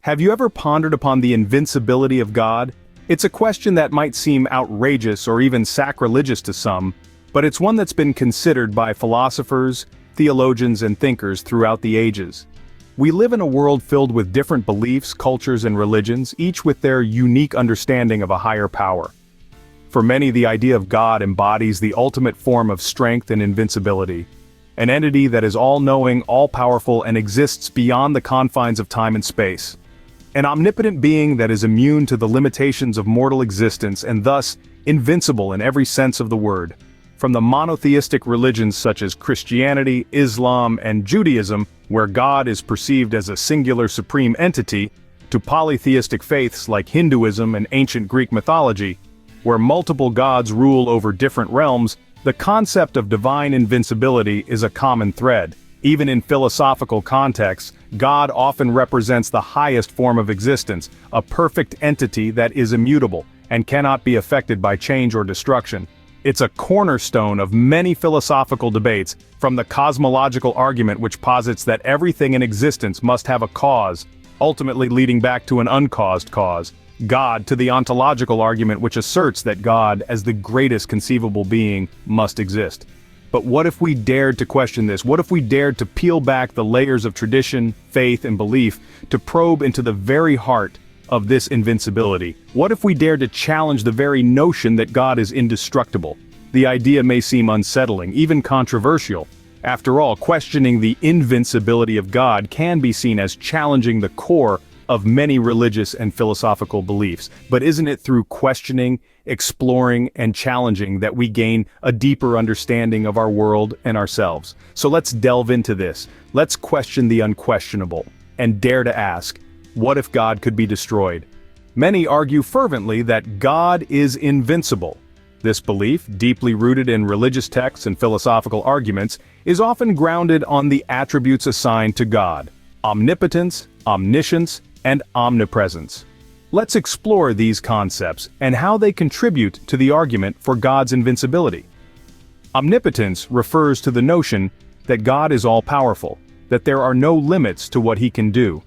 Have you ever pondered upon the invincibility of God? It's a question that might seem outrageous or even sacrilegious to some, but it's one that's been considered by philosophers, theologians, and thinkers throughout the ages. We live in a world filled with different beliefs, cultures, and religions, each with their unique understanding of a higher power. For many, the idea of God embodies the ultimate form of strength and invincibility, an entity that is all-knowing, all-powerful, and exists beyond the confines of time and space. An omnipotent being that is immune to the limitations of mortal existence and thus invincible in every sense of the word. From the monotheistic religions such as Christianity, Islam, and Judaism, where God is perceived as a singular supreme entity, to polytheistic faiths like Hinduism and ancient Greek mythology, where multiple gods rule over different realms, the concept of divine invincibility is a common thread. Even in philosophical contexts, God often represents the highest form of existence, a perfect entity that is immutable and cannot be affected by change or destruction. It's a cornerstone of many philosophical debates, from the cosmological argument which posits that everything in existence must have a cause, ultimately leading back to an uncaused cause, God, to the ontological argument which asserts that God, as the greatest conceivable being, must exist. But what if we dared to question this? What if we dared to peel back the layers of tradition, faith, and belief to probe into the very heart of this invincibility? What if we dared to challenge the very notion that God is indestructible? The idea may seem unsettling, even controversial. After all, questioning the invincibility of God can be seen as challenging the core of many religious and philosophical beliefs. But isn't it through questioning, exploring, and challenging that we gain a deeper understanding of our world and ourselves? So let's delve into this. Let's question the unquestionable, and dare to ask, what if God could be destroyed? Many argue fervently that God is invincible. This belief, deeply rooted in religious texts and philosophical arguments, is often grounded on the attributes assigned to God: omnipotence, omniscience, and omnipresence. Let's explore these concepts and how they contribute to the argument for God's invincibility. Omnipotence refers to the notion that God is all-powerful, that there are no limits to what he can do.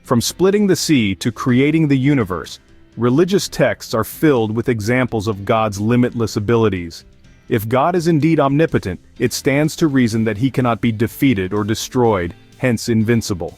From splitting the sea to creating the universe, religious texts are filled with examples of God's limitless abilities. If God is indeed omnipotent, it stands to reason that he cannot be defeated or destroyed, hence invincible.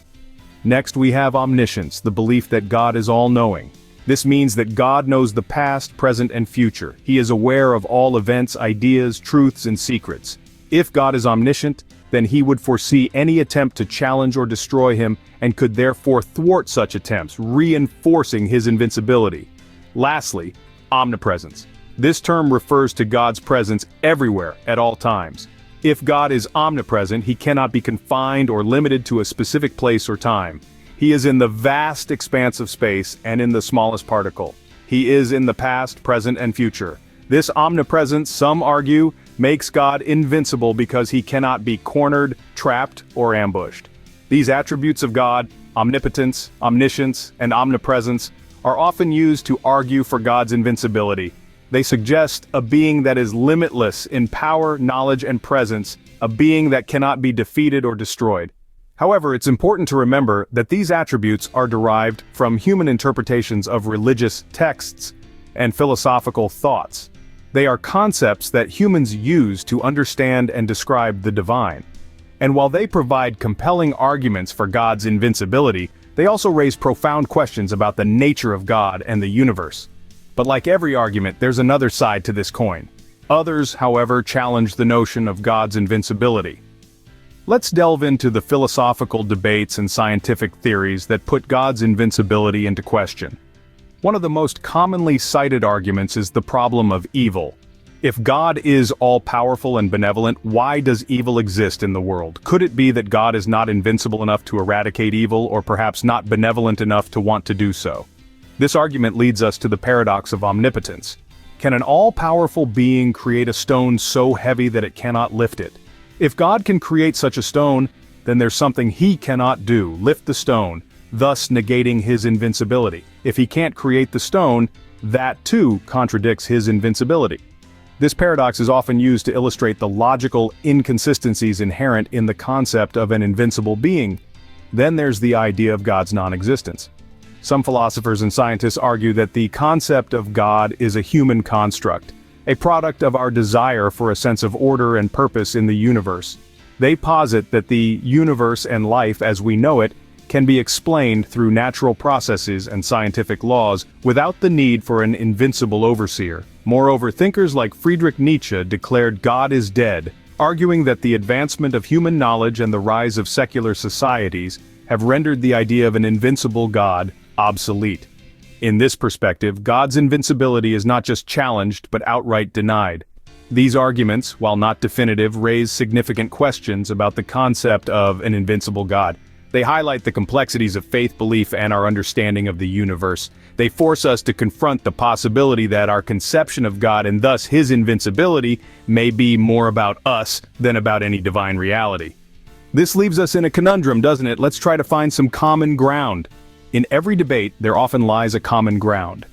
Next we have omniscience, the belief that God is all-knowing. This means that God knows the past, present, and future. He is aware of all events, ideas, truths, and secrets. If God is omniscient, then he would foresee any attempt to challenge or destroy him and could therefore thwart such attempts, reinforcing his invincibility. Lastly, omnipresence. This term refers to God's presence everywhere at all times. If God is omnipresent, he cannot be confined or limited to a specific place or time. He is in the vast expanse of space and in the smallest particle. He is in the past, present, and future. This omnipresence, some argue, makes God invincible because he cannot be cornered, trapped, or ambushed. These attributes of God, omnipotence, omniscience, and omnipresence, are often used to argue for God's invincibility. They suggest a being that is limitless in power, knowledge, and presence, a being that cannot be defeated or destroyed. However, it's important to remember that these attributes are derived from human interpretations of religious texts and philosophical thoughts. They are concepts that humans use to understand and describe the divine. And while they provide compelling arguments for God's invincibility, they also raise profound questions about the nature of God and the universe. But like every argument, there's another side to this coin. Others, however, challenge the notion of God's invincibility. Let's delve into the philosophical debates and scientific theories that put God's invincibility into question. One of the most commonly cited arguments is the problem of evil. If God is all-powerful and benevolent, why does evil exist in the world? Could it be that God is not invincible enough to eradicate evil, or perhaps not benevolent enough to want to do so? This argument leads us to the paradox of omnipotence. Can an all-powerful being create a stone so heavy that it cannot lift it? If God can create such a stone, then there's something he cannot do, lift the stone, thus negating his invincibility. If he can't create the stone, that too contradicts his invincibility. This paradox is often used to illustrate the logical inconsistencies inherent in the concept of an invincible being. Then there's the idea of God's non-existence. Some philosophers and scientists argue that the concept of God is a human construct, a product of our desire for a sense of order and purpose in the universe. They posit that the universe and life as we know it can be explained through natural processes and scientific laws without the need for an invincible overseer. Moreover, thinkers like Friedrich Nietzsche declared God is dead, arguing that the advancement of human knowledge and the rise of secular societies have rendered the idea of an invincible God obsolete. In this perspective, God's invincibility is not just challenged but outright denied. These arguments, while not definitive, raise significant questions about the concept of an invincible God. They highlight the complexities of faith, belief, and our understanding of the universe. They force us to confront the possibility that our conception of God and thus his invincibility may be more about us than about any divine reality. This leaves us in a conundrum, doesn't it? Let's try to find some common ground. In every debate, there often lies a common ground.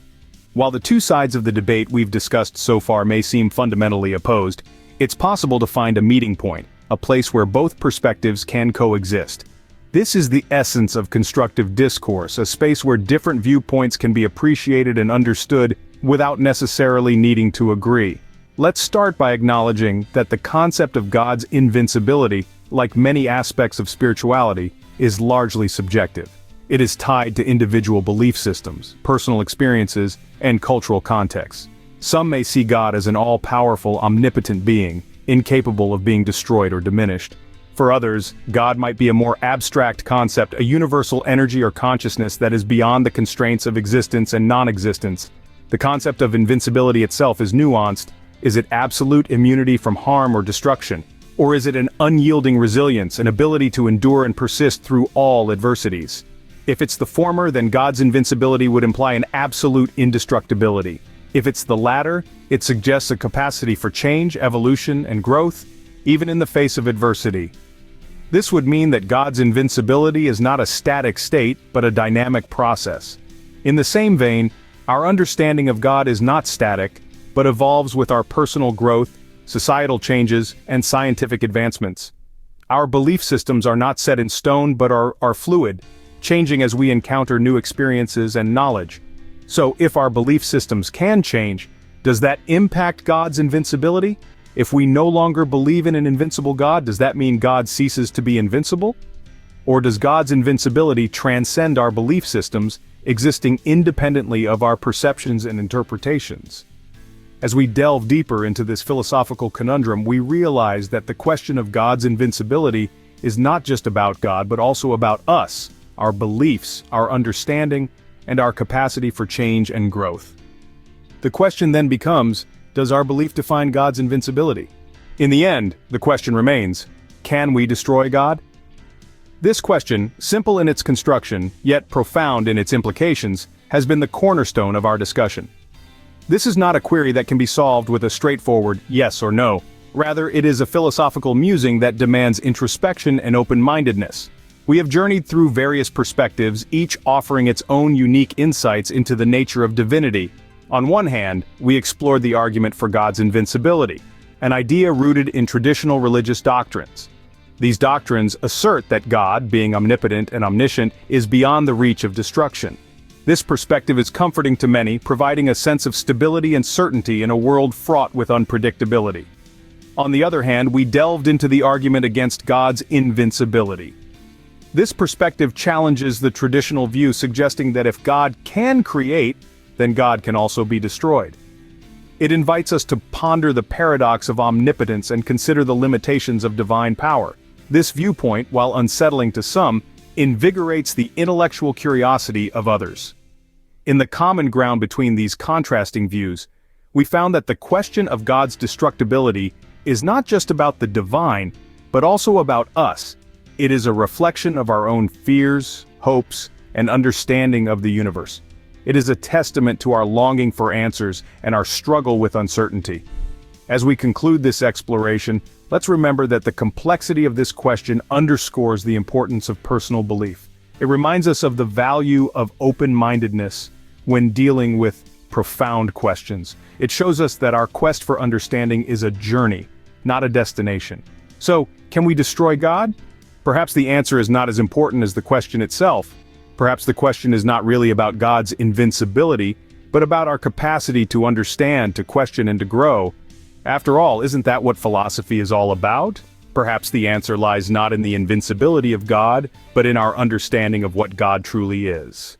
While the two sides of the debate we've discussed so far may seem fundamentally opposed, it's possible to find a meeting point, a place where both perspectives can coexist. This is the essence of constructive discourse, a space where different viewpoints can be appreciated and understood without necessarily needing to agree. Let's start by acknowledging that the concept of God's invincibility, like many aspects of spirituality, is largely subjective. It is tied to individual belief systems, personal experiences, and cultural contexts. Some may see God as an all-powerful, omnipotent being, incapable of being destroyed or diminished. For others, God might be a more abstract concept, a universal energy or consciousness that is beyond the constraints of existence and non-existence. The concept of invincibility itself is nuanced. Is it absolute immunity from harm or destruction? Or is it an unyielding resilience, an ability to endure and persist through all adversities? If it's the former, then God's invincibility would imply an absolute indestructibility. If it's the latter, it suggests a capacity for change, evolution, and growth, even in the face of adversity. This would mean that God's invincibility is not a static state, but a dynamic process. In the same vein, our understanding of God is not static, but evolves with our personal growth, societal changes, and scientific advancements. Our belief systems are not set in stone but are fluid, changing as we encounter new experiences and knowledge. So if our belief systems can change, does that impact God's invincibility? If we no longer believe in an invincible God, does that mean God ceases to be invincible? Or does God's invincibility transcend our belief systems, existing independently of our perceptions and interpretations? As we delve deeper into this philosophical conundrum, we realize that the question of God's invincibility is not just about God, but also about us, our beliefs, our understanding, and our capacity for change and growth. The question then becomes, does our belief define God's invincibility? In the end, the question remains, can we destroy God? This question, simple in its construction, yet profound in its implications, has been the cornerstone of our discussion. This is not a query that can be solved with a straightforward yes or no. Rather, it is a philosophical musing that demands introspection and open-mindedness. We have journeyed through various perspectives, each offering its own unique insights into the nature of divinity. On one hand, we explored the argument for God's invincibility, an idea rooted in traditional religious doctrines. These doctrines assert that God, being omnipotent and omniscient, is beyond the reach of destruction. This perspective is comforting to many, providing a sense of stability and certainty in a world fraught with unpredictability. On the other hand, we delved into the argument against God's invincibility. This perspective challenges the traditional view, suggesting that if God can create, then God can also be destroyed. It invites us to ponder the paradox of omnipotence and consider the limitations of divine power. This viewpoint, while unsettling to some, invigorates the intellectual curiosity of others. In the common ground between these contrasting views, we found that the question of God's destructibility is not just about the divine, but also about us. It is a reflection of our own fears, hopes, and understanding of the universe. It is a testament to our longing for answers and our struggle with uncertainty. As we conclude this exploration, let's remember that the complexity of this question underscores the importance of personal belief. It reminds us of the value of open-mindedness when dealing with profound questions. It shows us that our quest for understanding is a journey, not a destination. So, can we destroy God? Perhaps the answer is not as important as the question itself. Perhaps the question is not really about God's invincibility, but about our capacity to understand, to question, and to grow. After all, isn't that what philosophy is all about? Perhaps the answer lies not in the invincibility of God, but in our understanding of what God truly is.